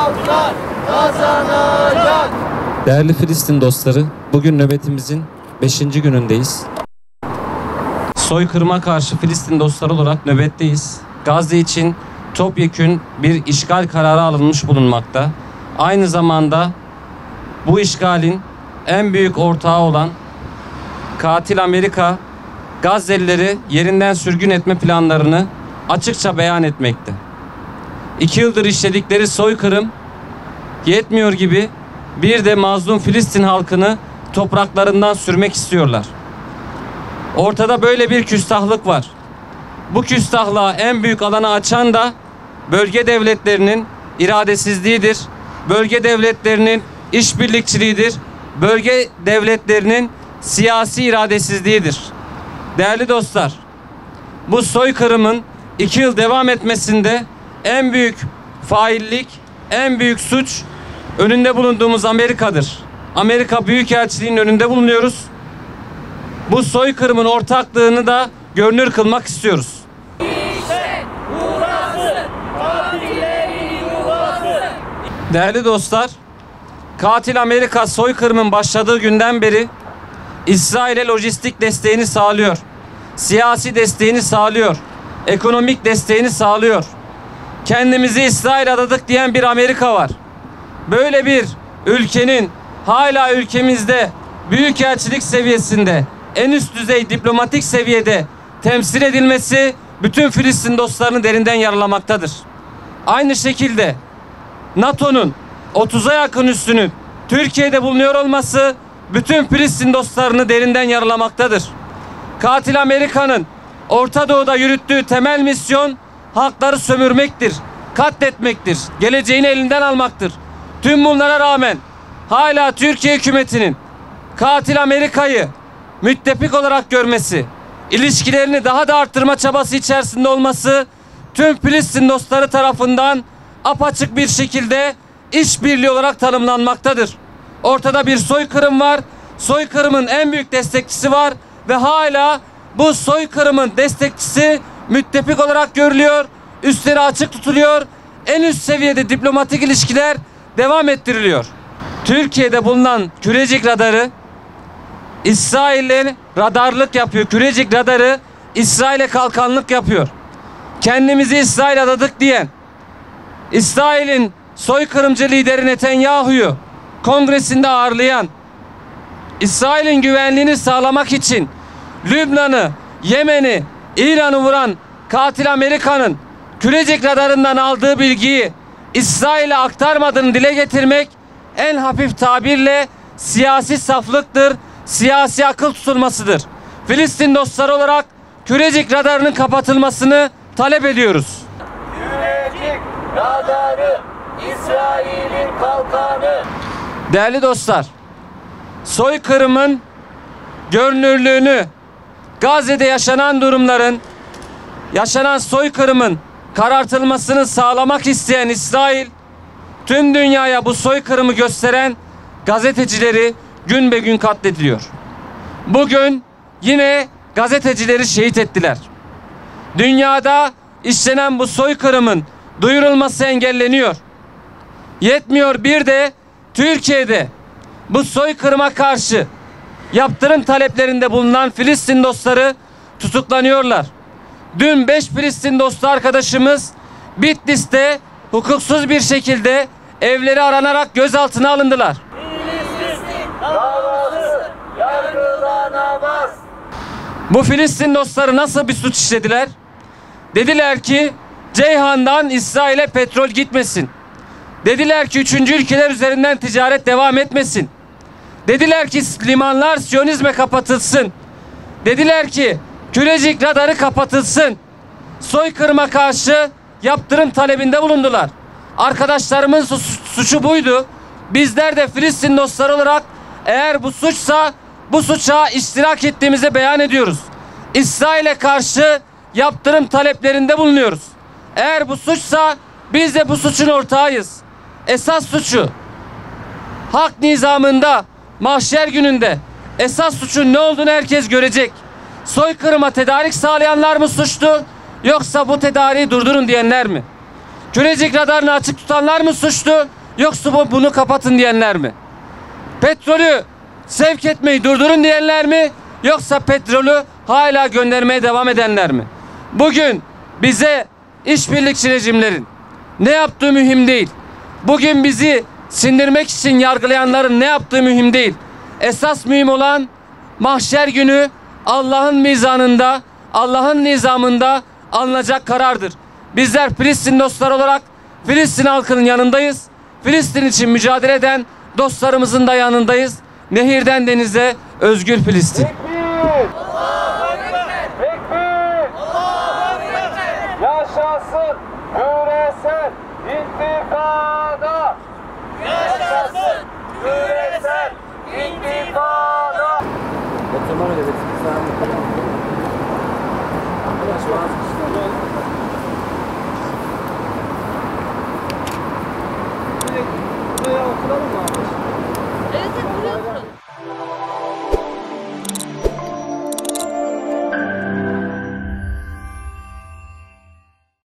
halklar kazanacak. Değerli Filistin dostları, bugün nöbetimizin 5. günündeyiz. Soykırıma karşı Filistin dostları olarak nöbetteyiz. Gazze için topyekün bir işgal kararı alınmış bulunmakta. Aynı zamanda bu işgalin en büyük ortağı olan katil Amerika, Gazze'lileri yerinden sürgün etme planlarını açıkça beyan etmekte. 2 yıldır işledikleri soykırım yetmiyor gibi bir de mazlum Filistin halkını topraklarından sürmek istiyorlar. Ortada böyle bir küstahlık var. Bu küstahlığa en büyük alanı açan da bölge devletlerinin iradesizliğidir. Bölge devletlerinin işbirlikçiliğidir. Bölge devletlerinin siyasi iradesizliğidir. Değerli dostlar, bu soykırımın 2 yıl devam etmesinde en büyük faillik, en büyük suç önünde bulunduğumuz Amerika'dır. Amerika Büyükelçiliği'nin önünde bulunuyoruz. Bu soykırımın ortaklığını da görünür kılmak istiyoruz. İşte burası katillerin yuvası. Değerli dostlar, katil Amerika soykırımın başladığı günden beri İsrail'e lojistik desteğini sağlıyor. Siyasi desteğini sağlıyor. Ekonomik desteğini sağlıyor. Kendimizi İsrail adadık diyen bir Amerika var. Böyle bir ülkenin hala ülkemizde büyükelçilik seviyesinde, en üst düzey diplomatik seviyede temsil edilmesi bütün Filistin dostlarını derinden yaralamaktadır. Aynı şekilde NATO'nun 30'a yakın üssünün Türkiye'de bulunuyor olması bütün Filistin dostlarını derinden yaralamaktadır. Katil Amerika'nın Orta Doğu'da yürüttüğü temel misyon halkları sömürmektir, katletmektir, geleceğini elinden almaktır. Tüm bunlara rağmen hala Türkiye hükümetinin katil Amerika'yı müttefik olarak görmesi, ilişkilerini daha da arttırma çabası içerisinde olması tüm Filistin dostları tarafından apaçık bir şekilde işbirliği olarak tanımlanmaktadır. Ortada bir soykırım var, soykırımın en büyük destekçisi var ve hala bu soykırımın destekçisi müttefik olarak görülüyor, üstleri açık tutuluyor, en üst seviyede diplomatik ilişkiler devam ettiriliyor. Türkiye'de bulunan Kürecik radarı İsrail'le radarlık yapıyor. Kürecik radarı İsrail'e kalkanlık yapıyor. Kendimizi İsrail adadık diyen, İsrail'in soykırımcı lideri Netanyahu'yu kongresinde ağırlayan, İsrail'in güvenliğini sağlamak için Lübnan'ı, Yemen'i, İran'ı vuran katil Amerika'nın Kürecik radarından aldığı bilgiyi İsrail'e aktarmadığını dile getirmek en hafif tabirle siyasi saflıktır, siyasi akıl tutulmasıdır. Filistin dostları olarak Kürecik radarının kapatılmasını talep ediyoruz. Kürecik radarı İsrail'in kalkanı. Değerli dostlar, soykırımın görünürlüğünü, Gazze'de yaşanan durumların, yaşanan soykırımın karartılmasını sağlamak isteyen İsrail, tüm dünyaya bu soykırımı gösteren gazetecileri gün be gün katlediliyor. Bugün yine gazetecileri şehit ettiler. Dünyada işlenen bu soykırımın duyurulması engelleniyor. Yetmiyor, bir de Türkiye'de bu soykırıma karşı yaptırım taleplerinde bulunan Filistin dostları tutuklanıyorlar. Dün 5 Filistin dostu arkadaşımız Bitlis'te hukuksuz bir şekilde evleri aranarak gözaltına alındılar. Filistin davası yargılanamaz. Bu Filistin dostları nasıl bir suç işlediler? Dediler ki Ceyhan'dan İsrail'e petrol gitmesin. Dediler ki 3. ülkeler üzerinden ticaret devam etmesin. Dediler ki limanlar Siyonizme kapatılsın. Dediler ki Kürecik radarı kapatılsın. Soykırıma karşı yaptırım talebinde bulundular. Arkadaşlarımın suçu buydu. Bizler de Filistin dostları olarak eğer bu suçsa bu suça iştirak ettiğimizi beyan ediyoruz. İsrail'e karşı yaptırım taleplerinde bulunuyoruz. Eğer bu suçsa biz de bu suçun ortağıyız. Esas suçu hak nizamında, mahşer gününde esas suçun ne olduğunu herkes görecek. Soykırıma tedarik sağlayanlar mı suçlu, yoksa bu tedariği durdurun diyenler mi? Kürecik radarını açık tutanlar mı suçlu, yoksa bunu kapatın diyenler mi? Petrolü sevk etmeyi durdurun diyenler mi, yoksa petrolü hala göndermeye devam edenler mi? Bugün bize işbirlikçi rejimlerin ne yaptığı mühim değil. Bugün bizi sindirmek için yargılayanların ne yaptığı mühim değil. Esas mühim olan mahşer günü Allah'ın mizanında, Allah'ın nizamında alınacak karardır. Bizler Filistin dostları olarak Filistin halkının yanındayız. Filistin için mücadele eden dostlarımızın da yanındayız. Nehirden denize özgür Filistin. Tekbir! Tekbir! Yaşasın küresel intikam!